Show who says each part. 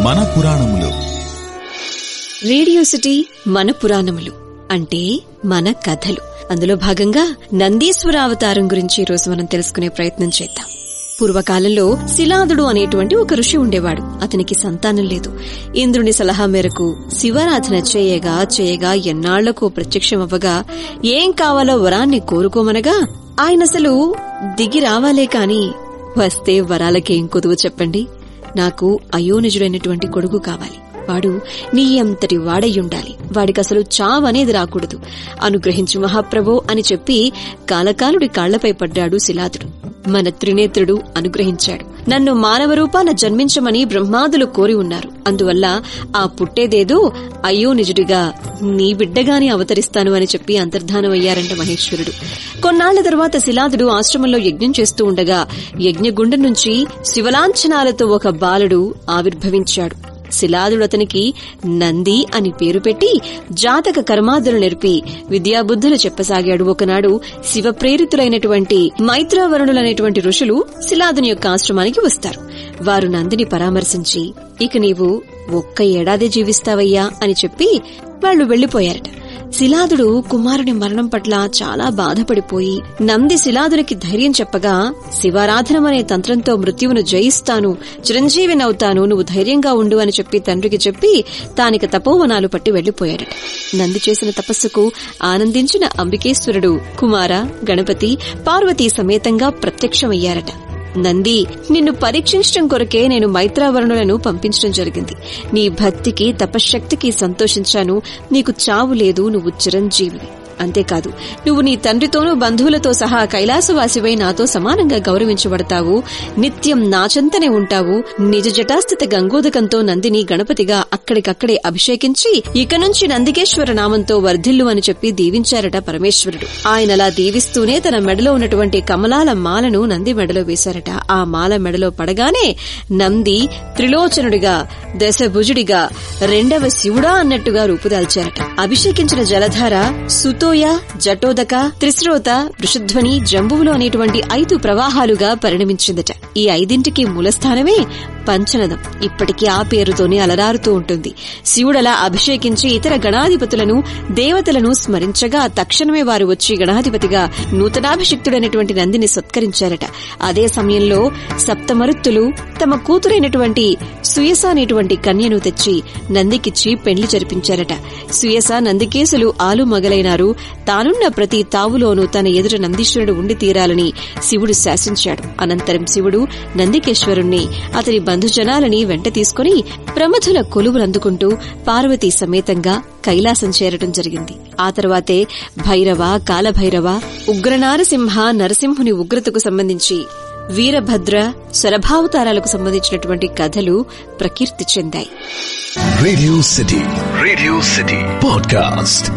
Speaker 1: మన పురాణములు.
Speaker 2: Radio city మన పురాణములు అంటే మన కథలు. అందులో భాగంగా నందీశ్వర అవతారం గురించి ఈరోజు మనం తెలుసుకునే ప్రయత్నం చేద్దాం. పూర్వకాలంలో శిలాదుడు అనేటువంటి ఒక ఋషి ఉండేవాడు. అతనికి సంతానం లేదు. ఇంద్రుని సలహా మేరకు శివారాధన చేయగా ఎన్నాళ్లకు ప్రత్యక్షమవ్వగా ఏం కావాలో వరాన్ని కోరుకోమనగా ఆయనసలు దిగి రావాలే కాని వస్తే వరాలకేం కొదువు చెప్పండి. నాకు అయోనిజుడైనటువంటి కొడుకు కావాలి. వాడు నీ అంతటి వాడయ్యుండాలి. వాడికసలు చావనేది రాకూడదు. అనుగ్రహించు మహాప్రభో అని చెప్పి కాలకాలుడి కాళ్లపై పడ్డాడు శిలాదుడు. మన త్రినేత్రుడు అనుగ్రహించాడు. నన్ను మానవ రూపాన జన్మించమని బ్రహ్మాదులు కోరి ఉన్నారు. అందువల్ల ఆ పుట్టేదేదో అయోనిజుడిగా నీ బిడ్డగాని అవతరిస్తాను అని చెప్పి అంతర్ధానమయ్యారంట మహేశ్వరుడు. కొన్నాళ్ల తర్వాత శిలాదుడు ఆశ్రమంలో యజ్ఞం చేస్తూ ఉండగా యజ్ఞగుండం నుంచి శివలాంఛనాలతో ఒక బాలుడు ఆవిర్భవించాడు. శిలాదుడు అతనికి నంది అని పేరు పెట్టి జాతక కర్మాదులు నేర్పి విద్యాబుద్ధులు చెప్పసాగాడు. ఒకనాడు శివప్రేరితులైనటువంటి మైత్రావరుణులనేటువంటి ఋషులు శిలాదుని యొక్క ఆశ్రమానికి వస్తారు. వారు నందిని పరామర్శించి ఇక నీవు ఒక్క ఏడాది జీవిస్తావయ్యా అని చెప్పి వాళ్లు వెళ్లిపోయారట. శిలాదుడు కుమారుని మరణం పట్ల చాలా బాధపడిపోయి నంది శిలాదునికి ధైర్యం చెప్పగా శివారాధనమనే తంత్రంతో మృత్యువును జయిస్తాను, చిరంజీవినవుతాను, నువ్వు ధైర్యంగా ఉండు అని చెప్పి తండ్రికి చెప్పి తానిక తపోవనాలు పట్టి వెళ్లిపోయాడట. నంది చేసిన తపస్సుకు ఆనందించిన అంబికేశ్వరుడు కుమార, గణపతి, పార్వతీ సమేతంగా ప్రత్యక్షమయ్యారట. నంది, నిన్ను పరీక్షించడం కొరకే నేను మైత్రావరుణులను పంపించడం జరిగింది. నీ భక్తికి తపశ్శక్తికి సంతోషించాను. నీకు చావు లేదు, నువ్వు చిరంజీవివి. అంతేకాదు, నువ్వు నీ తండ్రితోనూ బంధువులతో సహా కైలాసవాసివై నాతో సమానంగా గౌరవించబడతావు. నిత్యం నాచంతనే ఉంటావు. నిజ జటాస్థిత గంగోదకంతో నందిని గణపతిగా అక్కడికక్కడే అభిషేకించి ఇక నుంచి నందికేశ్వర నామంతో వర్ధిల్లు అని చెప్పి దీవించారట పరమేశ్వరుడు. ఆయనలా దీవిస్తూనే తన మెడలో ఉన్నటువంటి కమలాల మాలను నంది మెడలో వేశారట. ఆ మాల మెడలో పడగానే నంది త్రిలోచనుడిగా, దశభుజుడిగా, రెండవ శివుడా అన్నట్టుగా రూపుదాల్చారట. అభిషేకించిన జలధార సుతోయ, జటోదక, త్రిశ్రోత, వృషధ్వని, జంబువులు అనేటువంటి 5 ప్రవాహాలుగా పరిణమించిందట. ఈ 5ంటికి మూలస్థానమే పంచనదం. ఇప్పటికీ ఆ పేరుతోనే అలరారుతూ ఉంటుంది. శివుడలా అభిషేకించి ఇతర గణాధిపతులను, దేవతలను స్మరించగా తక్షణమే వారు వచ్చి గణాధిపతిగా నూతనాభిషిక్తుడైనటువంటి నందిని సత్కరించారట. అదే సమయంలో సప్తమరుత్తులు తమ కూతురైనటువంటి సుయస అనేటువంటి కన్యను తెచ్చి నందికిచ్చి పెండ్లి జరిపించారట. సుయస నందికేశులు ఆలు మగలైనారు. తానున్న ప్రతి తావులోనూ తన ఎదుట నందీశ్వరుడు ఉండి తీరాలని శివుడు శాసించాడు. అనంతరం శివుడు నందికేశ్వరుణ్ణి, అతని బంధుజనాలని వెంట తీసుకుని ప్రమథుల కొలువులందుకుంటూ పార్వతీ సమేతంగా కైలాసం చేరటం జరిగింది. ఆ తర్వాతే భైరవ, కాలభైరవ, ఉగ్రనారసింహ, నరసింహుని ఉగ్రతకు సంబంధించి వీరభద్ర, శరభావతారాలకు సంబంధించినటువంటి కథలు ప్రకీర్తి చెందాయి.
Speaker 1: Radio city podcast.